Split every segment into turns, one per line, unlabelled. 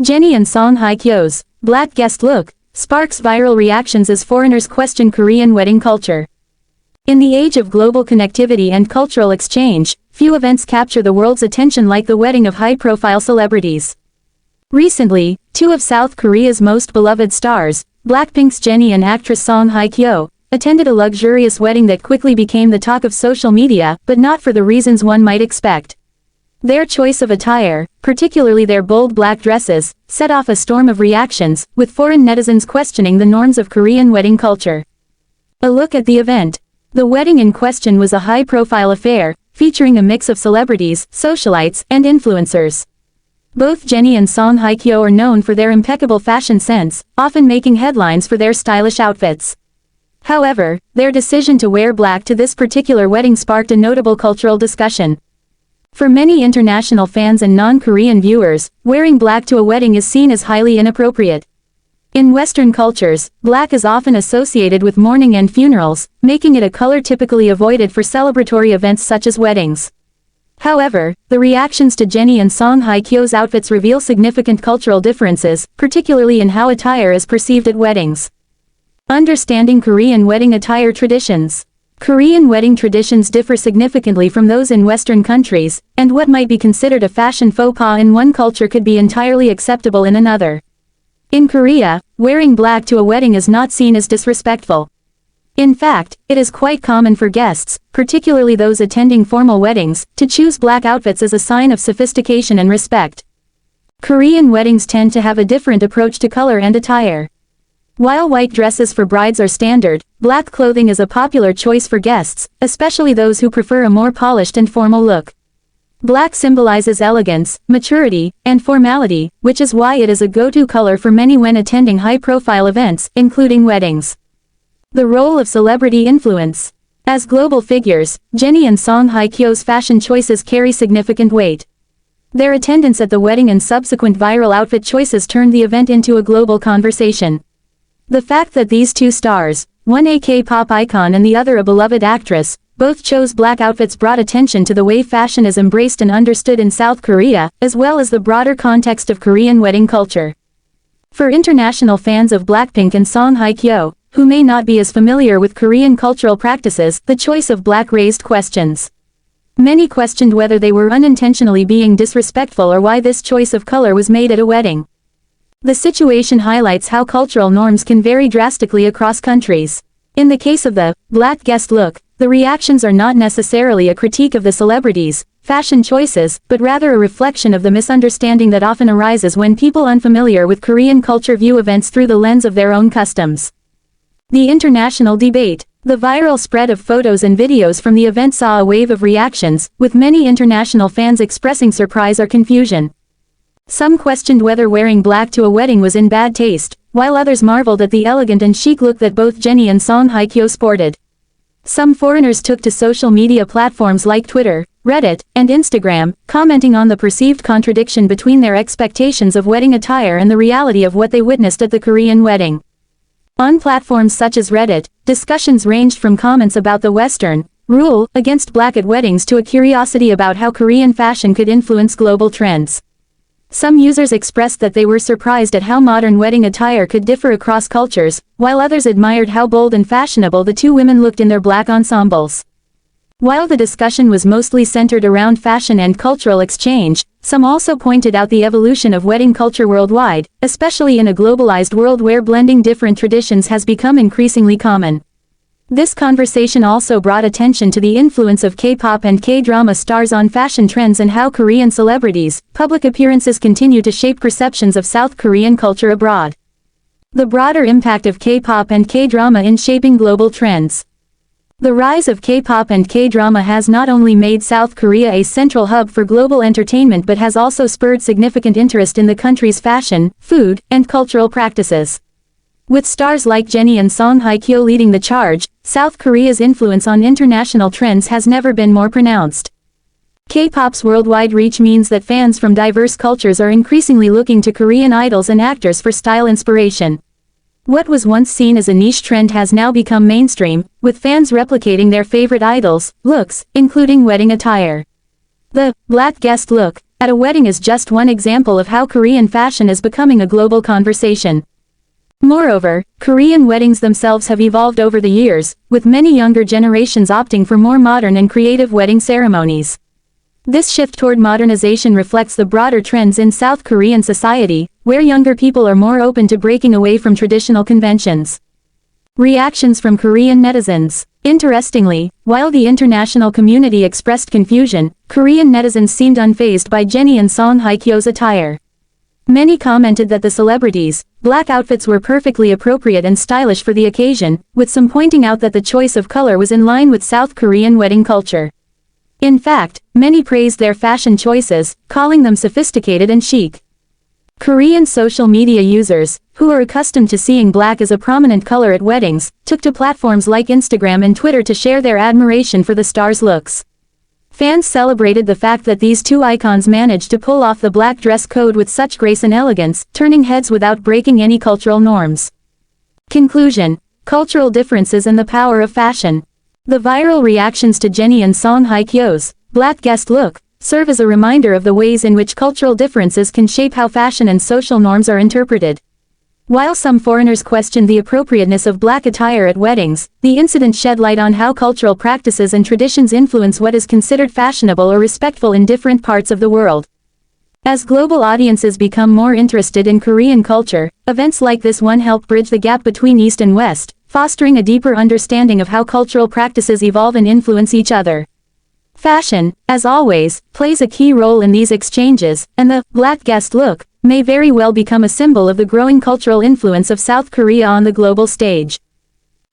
Jennie and Song Hye-kyo's black guest look sparks viral reactions as foreigners question Korean wedding culture. In the age of global connectivity and cultural exchange, few events capture the world's attention like the wedding of high-profile celebrities. Recently, two of South Korea's most beloved stars, Blackpink's Jennie and actress Song Hye-kyo, attended a luxurious wedding that quickly became the talk of social media, but not for the reasons one might expect. Their choice of attire, particularly their bold black dresses, set off a storm of reactions, with foreign netizens questioning the norms of Korean wedding culture. A look at the event. The wedding in question was a high-profile affair, featuring a mix of celebrities, socialites, and influencers. Both Jennie and Song Hye-kyo are known for their impeccable fashion sense, often making headlines for their stylish outfits. However, their decision to wear black to this particular wedding sparked a notable cultural discussion. For many international fans and non-Korean viewers, wearing black to a wedding is seen as highly inappropriate. In Western cultures, black is often associated with mourning and funerals, making it a color typically avoided for celebratory events such as weddings. However, the reactions to Jennie and Song Hye-kyo's outfits reveal significant cultural differences, particularly in how attire is perceived at weddings. Understanding Korean wedding attire traditions. Korean wedding traditions differ significantly from those in Western countries, and what might be considered a fashion faux pas in one culture could be entirely acceptable in another. In Korea, wearing black to a wedding is not seen as disrespectful. In fact, it is quite common for guests, particularly those attending formal weddings, to choose black outfits as a sign of sophistication and respect. Korean weddings tend to have a different approach to color and attire. While white dresses for brides are standard, black clothing is a popular choice for guests, especially those who prefer a more polished and formal look. Black symbolizes elegance, maturity, and formality, which is why it is a go-to color for many when attending high-profile events, including weddings. The role of celebrity influence. As global figures, Jennie and Song Hye-kyo's fashion choices carry significant weight. Their attendance at the wedding and subsequent viral outfit choices turned the event into a global conversation. The fact that these two stars, one a K-pop icon and the other a beloved actress, both chose black outfits brought attention to the way fashion is embraced and understood in South Korea, as well as the broader context of Korean wedding culture. For international fans of Blackpink and Song Hye-kyo, who may not be as familiar with Korean cultural practices, the choice of black raised questions. Many questioned whether they were unintentionally being disrespectful or why this choice of color was made at a wedding. The situation highlights how cultural norms can vary drastically across countries. In the case of the black guest look, the reactions are not necessarily a critique of the celebrities' fashion choices, but rather a reflection of the misunderstanding that often arises when people unfamiliar with Korean culture view events through the lens of their own customs. The international debate. The viral spread of photos and videos from the event saw a wave of reactions, with many international fans expressing surprise or confusion. Some questioned whether wearing black to a wedding was in bad taste, while others marveled at the elegant and chic look that both Jennie and Song Hye-kyo sported. Some foreigners took to social media platforms like Twitter, Reddit, and Instagram, commenting on the perceived contradiction between their expectations of wedding attire and the reality of what they witnessed at the Korean wedding. On platforms such as Reddit, discussions ranged from comments about the Western rule against black at weddings to a curiosity about how Korean fashion could influence global trends. Some users expressed that they were surprised at how modern wedding attire could differ across cultures, while others admired how bold and fashionable the two women looked in their black ensembles. While the discussion was mostly centered around fashion and cultural exchange, some also pointed out the evolution of wedding culture worldwide, especially in a globalized world where blending different traditions has become increasingly common. This conversation also brought attention to the influence of K-pop and K-drama stars on fashion trends and how Korean celebrities' public appearances continue to shape perceptions of South Korean culture abroad. The broader impact of K-pop and K-drama in shaping global trends. The rise of K-pop and K-drama has not only made South Korea a central hub for global entertainment but has also spurred significant interest in the country's fashion, food, and cultural practices. With stars like Jennie and Song Hye-kyo leading the charge, South Korea's influence on international trends has never been more pronounced. K-pop's worldwide reach means that fans from diverse cultures are increasingly looking to Korean idols and actors for style inspiration. What was once seen as a niche trend has now become mainstream, with fans replicating their favorite idols' looks, including wedding attire. The black guest look at a wedding is just one example of how Korean fashion is becoming a global conversation. Moreover, Korean weddings themselves have evolved over the years, with many younger generations opting for more modern and creative wedding ceremonies. This shift toward modernization reflects the broader trends in South Korean society, where younger people are more open to breaking away from traditional conventions. Reactions from Korean netizens. Interestingly, while the international community expressed confusion, Korean netizens seemed unfazed by Jennie and Song Hye-kyo's attire. Many commented that the celebrities' black outfits were perfectly appropriate and stylish for the occasion, with some pointing out that the choice of color was in line with South Korean wedding culture. In fact, many praised their fashion choices, calling them sophisticated and chic. Korean social media users, who are accustomed to seeing black as a prominent color at weddings, took to platforms like Instagram and Twitter to share their admiration for the stars' looks. Fans celebrated the fact that these two icons managed to pull off the black dress code with such grace and elegance, turning heads without breaking any cultural norms. Conclusion: cultural differences and the power of fashion. The viral reactions to Jennie and Song Hye-kyo's black guest look serve as a reminder of the ways in which cultural differences can shape how fashion and social norms are interpreted. While some foreigners questioned the appropriateness of black attire at weddings, the incident shed light on how cultural practices and traditions influence what is considered fashionable or respectful in different parts of the world. As global audiences become more interested in Korean culture, events like this one help bridge the gap between East and West, fostering a deeper understanding of how cultural practices evolve and influence each other. Fashion, as always, plays a key role in these exchanges, and the black guest look may very well become a symbol of the growing cultural influence of South Korea on the global stage.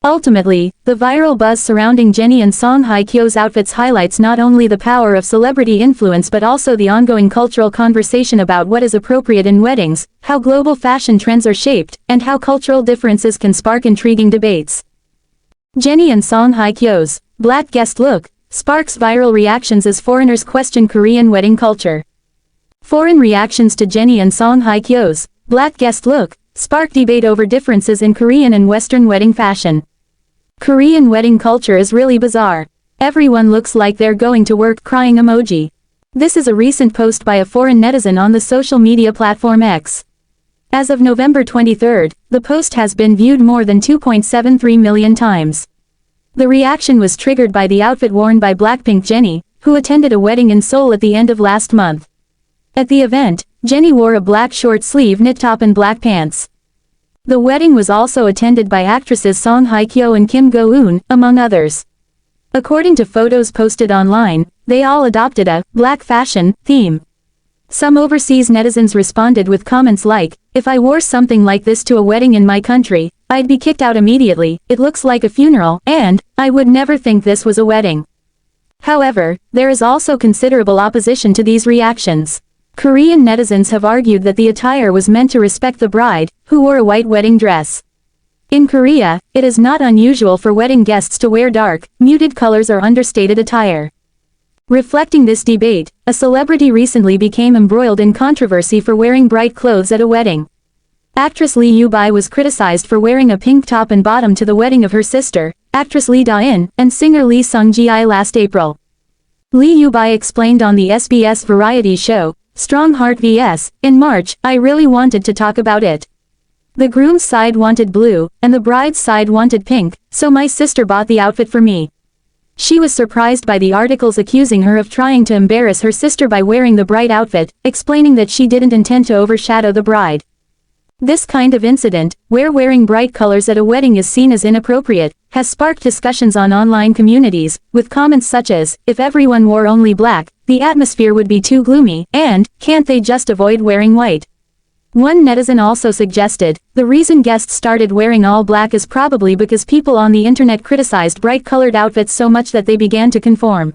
Ultimately, the viral buzz surrounding Jennie and Song Hye-kyo's outfits highlights not only the power of celebrity influence but also the ongoing cultural conversation about what is appropriate in weddings, how global fashion trends are shaped, and how cultural differences can spark intriguing debates. Jennie and Song Hye-kyo's black guest look sparks viral reactions as foreigners question Korean wedding culture. Foreign reactions to Jennie and Song Hye-kyo's black guest look spark debate over differences in Korean and Western wedding fashion. Korean wedding culture is really bizarre. Everyone looks like they're going to work crying emoji. This is a recent post by a foreign netizen on the social media platform X. As of November 23, the post has been viewed more than 2.73 million times. The reaction was triggered by the outfit worn by Blackpink Jennie, who attended a wedding in Seoul at the end of last month. At the event, Jennie wore a black short-sleeve knit top and black pants. The wedding was also attended by actresses Song Hye-kyo and Kim Go-eun, among others. According to photos posted online, they all adopted a black fashion theme. Some overseas netizens responded with comments like, "If I wore something like this to a wedding in my country, I'd be kicked out immediately, it looks like a funeral, and I would never think this was a wedding." However, there is also considerable opposition to these reactions. Korean netizens have argued that the attire was meant to respect the bride, who wore a white wedding dress. In Korea, it is not unusual for wedding guests to wear dark, muted colors or understated attire. Reflecting this debate, a celebrity recently became embroiled in controversy for wearing bright clothes at a wedding. Actress Lee Yoo-bi was criticized for wearing a pink top and bottom to the wedding of her sister, actress Lee Da-in, and singer Lee Sung-ji last April. Lee Yoo-bi explained on the SBS variety show, Strong Heart vs. In March, "I really wanted to talk about it. The groom's side wanted blue, and the bride's side wanted pink, so my sister bought the outfit for me." She was surprised by the articles accusing her of trying to embarrass her sister by wearing the bright outfit, explaining that she didn't intend to overshadow the bride. This kind of incident, where wearing bright colors at a wedding is seen as inappropriate, has sparked discussions on online communities, with comments such as, "If everyone wore only black, the atmosphere would be too gloomy," and, "Can't they just avoid wearing white?" One netizen also suggested, the reason guests started wearing all black is probably because people on the internet criticized bright-colored outfits so much that they began to conform.